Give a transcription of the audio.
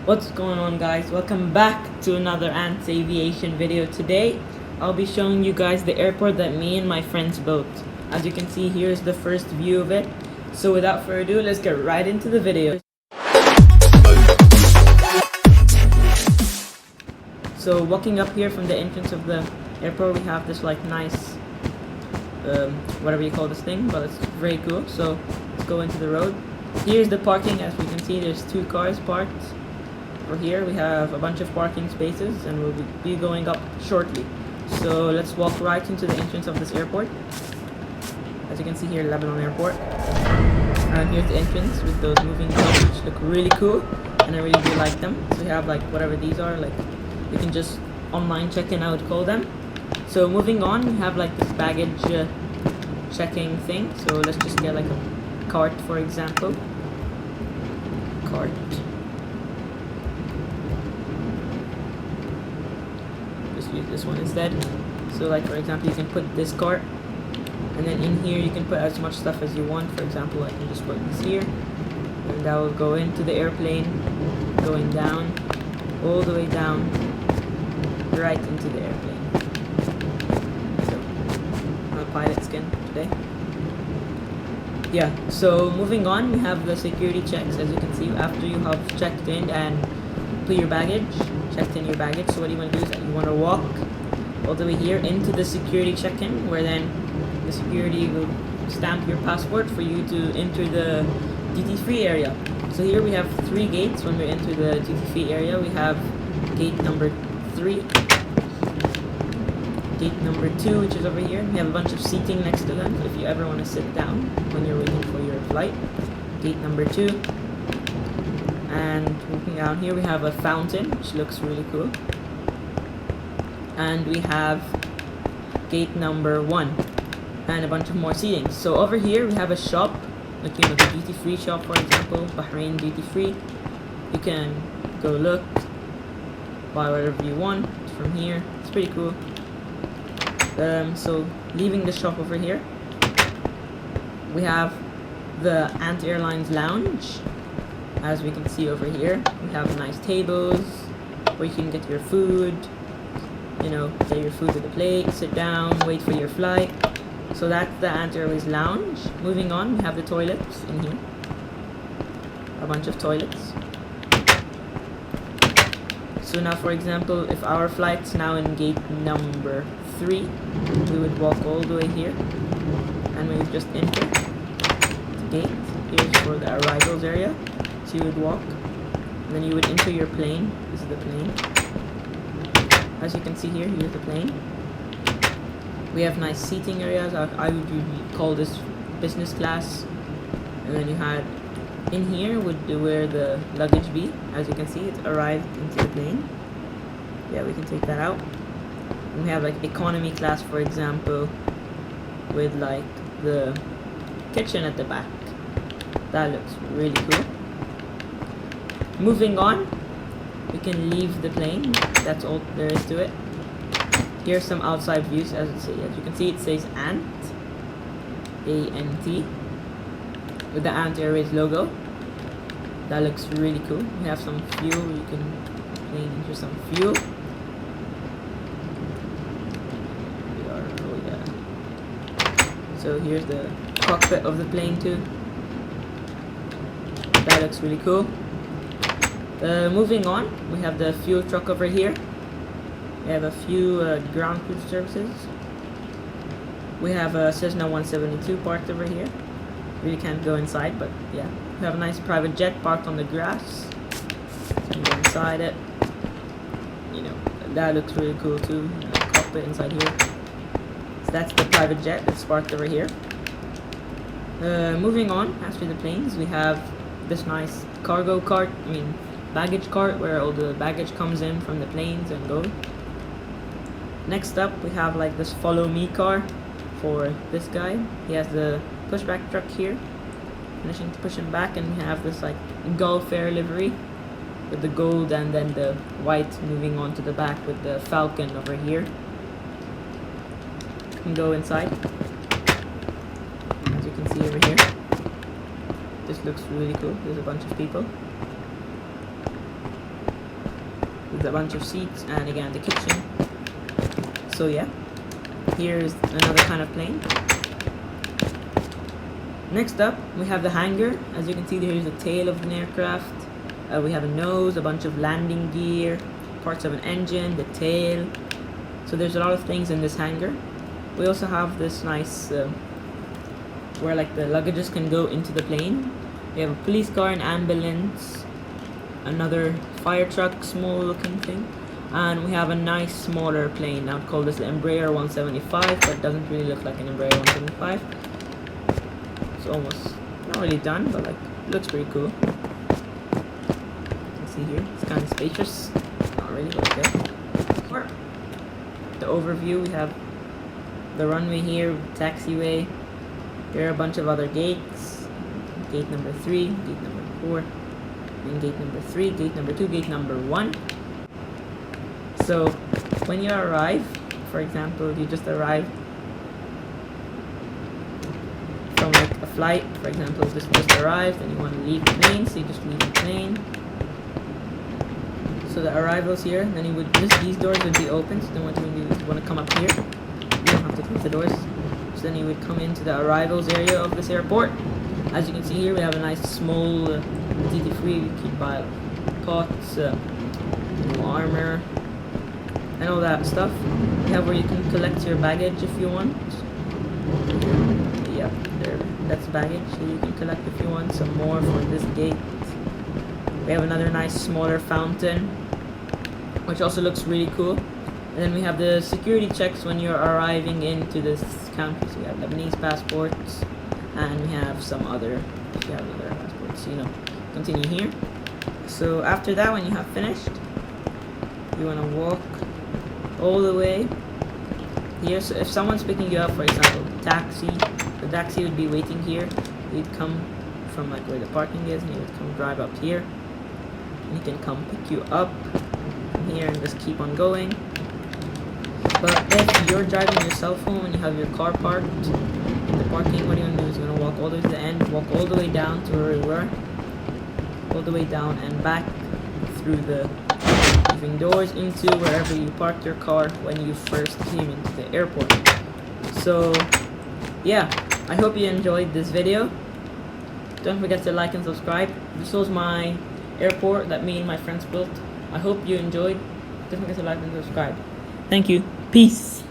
What's going on, guys? Welcome back to another Ants Aviation video. Today I'll be showing you guys the airport that me and my friends built. As you can see, here's the first view of it. So without further ado, let's get right into the video. So walking up here from the entrance of the airport, we have this like nice whatever you call this thing, but it's very cool. So let's go into the road. Here's the parking. As we can see, there's 2 cars parked. Over here we have a bunch of parking spaces, and we'll be going up shortly. So let's walk right into the entrance of this airport. As you can see here, Lebanon Airport. And here's the entrance with those moving doors, which look really cool, and I really do like them. So we have like whatever these are, like you can just online check in, I would call them. So moving on, we have like this baggage checking thing. So let's just get like a cart, for example. Cart. Just use this one instead. So like for example, you can put this cart, and then in here you can put as much stuff as you want. For example, I can just put this here, and that will go into the airplane, going down, all the way down, right into the airplane. So, I'm a pilot skin today. Yeah, so moving on, we have the security checks. As you can see, after you have checked in and put your baggage, checked in your baggage, so what you want to do is that you want to walk all the way here into the security check-in, where then the security will stamp your passport for you to enter the duty-free area. So here we have 3 gates when we enter the duty-free area. We have gate number 3, gate number 2, which is over here. We have a bunch of seating next to them if you ever want to sit down when you're waiting for your flight. Gate number 2. And looking down here, we have a fountain, which looks really cool. And we have gate number 1 and a bunch of more seating. So over here we have a shop, like the duty-free shop, for example, Bahrain duty-free. You can go look, buy whatever you want from here. It's pretty cool. So leaving the shop over here, we have the Ant Airlines lounge. As we can see over here, we have nice tables where you can get your food, get your food to the plate, sit down, wait for your flight. So that's the Ant Airways lounge. Moving on, we have the toilets in here, a bunch of toilets. So now, for example, if our flight's now in gate number 3, we would walk all the way here, and we would just enter the gate. Here's for the arrivals area. So you would walk, and then you would enter your plane. This is the plane. As you can see here, here's the plane. We have nice seating areas. I would usually call this business class. And then you had in here would where the luggage be. As you can see, it arrived into the plane. Yeah, we can take that out. And we have like economy class, for example, with like the kitchen at the back. That looks really cool. Moving on, we can leave the plane. That's all there is to it. Here's some outside views. As you can see, it says Ant, A-N-T, with the Ant Airways logo. That looks really cool. We have some fuel. You can plane into some fuel. So here's the cockpit of the plane too. That looks really cool. Moving on, we have the fuel truck over here. We have a few ground crew services. We have a Cessna 172 parked over here. Really can't go inside, but yeah. We have a nice private jet parked on the grass. So you can go inside it. That looks really cool too. Cockpit inside here. So that's the private jet that's parked over here. Moving on, after the planes, we have this nice cargo cart. Baggage cart, where all the baggage comes in from the planes and go. Next up, we have like this follow me car for this guy. He has the pushback truck here, finishing to push him back, and we have this like Gulf Air livery with the gold and then the white moving on to the back with the Falcon over here. You can go inside, as you can see over here. This looks really cool. There's a bunch of people. a bunch of seats, and again the kitchen. So yeah, here's another kind of plane. Next up, we have the hangar. As you can see, here's the tail of an aircraft. We have a nose, a bunch of landing gear, parts of an engine, the tail. So there's a lot of things in this hangar. We also have this nice where like the luggages can go into the plane. We have a police car, an ambulance, another fire truck, small looking thing, and we have a nice smaller plane. I would call this the Embraer 175, but it doesn't really look like an Embraer 175. It's almost not really done, but like it looks pretty cool. You can see here, it's kind of spacious. Not really, but okay. The overview, we have the runway here, taxiway. There are a bunch of other gates. Gate number 3, gate number 4, and gate number 3, gate number 2, gate number 1. So when you arrive, for example, you just arrived from like a flight, for example, just arrived and you want to leave the plane, so you just leave the plane. So the arrivals here, then you would these doors would be open. So then when you want to come up here, you don't have to close the doors. So then you would come into the arrivals area of this airport. As you can see here, we have a nice small duty-free. You can buy pots, armor, and all that stuff. We have where you can collect your baggage if you want. Yeah, there, that's baggage. So you can collect if you want some more for this gate. We have another nice smaller fountain, which also looks really cool. And then we have the security checks when you're arriving into this country. So we have Lebanese passports, and we have some other, if you have another passport, so continue here. So after that, when you have finished, you want to walk all the way here. So if someone's picking you up, for example, the taxi would be waiting here. He'd come from like where the parking is, and he would come drive up here. And he can come pick you up from here and just keep on going. But if you're driving yourself home and you have your car parked in the parking, what you're going to do is you're going to walk all the way to the end, walk all the way down to where we were, all the way down and back through the moving doors into wherever you parked your car when you first came into the airport. So yeah, I hope you enjoyed this video. Don't forget to like and subscribe. This was my airport that me and my friends built. I hope you enjoyed. Don't forget to like and subscribe. Thank you. Peace.